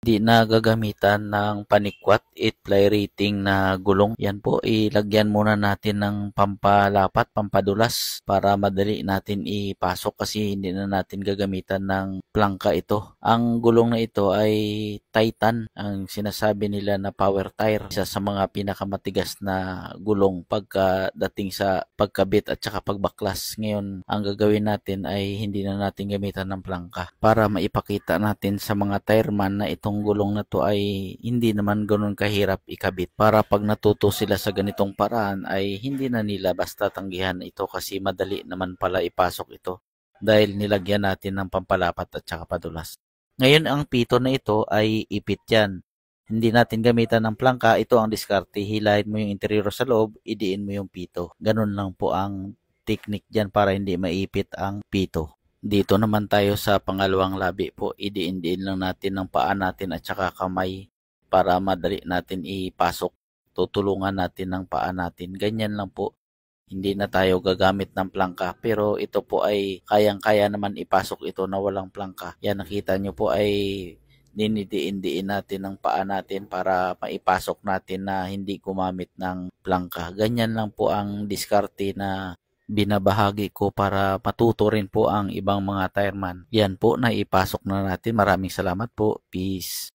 Di na gagamitan ng panikwat 8-ply rating na gulong. Yan po, ilagyan muna natin ng pampalapat, pampadulas para madali natin ipasok kasi hindi na natin gagamitan ng plangka ito. Ang gulong na ito ay Titan, ang sinasabi nila na power tire. Isa sa mga pinakamatigas na gulong pagkadating sa pagkabit at saka pagbaklas. Ngayon, ang gagawin natin ay hindi na natin gamitan ng plangka para maipakita natin sa mga tireman na itong gulong na to ay hindi naman ganoon kahirap ikabit. Para pag natuto sila sa ganitong paraan ay hindi na nila basta tanggihan ito kasi madali naman pala ipasok ito dahil nilagyan natin ng pampalapat at saka padulas. Ngayon ang pito na ito ay ipit yan. Hindi natin gamitan ng plangka, ito ang diskarte. Hilahin mo yung interior sa loob, idiin mo yung pito. Ganun lang po ang technique dyan para hindi maipit ang pito. Dito naman tayo sa pangalawang labi po, idiin-diin lang natin ng paa natin at saka kamay para madali natin ipasok. Tutulungan natin ng paa natin. Ganyan lang po. Hindi na tayo gagamit ng plangka pero ito po ay kayang-kaya naman ipasok ito na walang plangka. Yan nakita nyo po ay dinidiin-diin natin ng paa natin para maipasok natin na hindi gumamit ng plangka. Ganyan lang po ang diskarte na binabahagi ko para matuto rin po ang ibang mga tireman. Yan po, naipasok na natin. Maraming salamat po. Peace.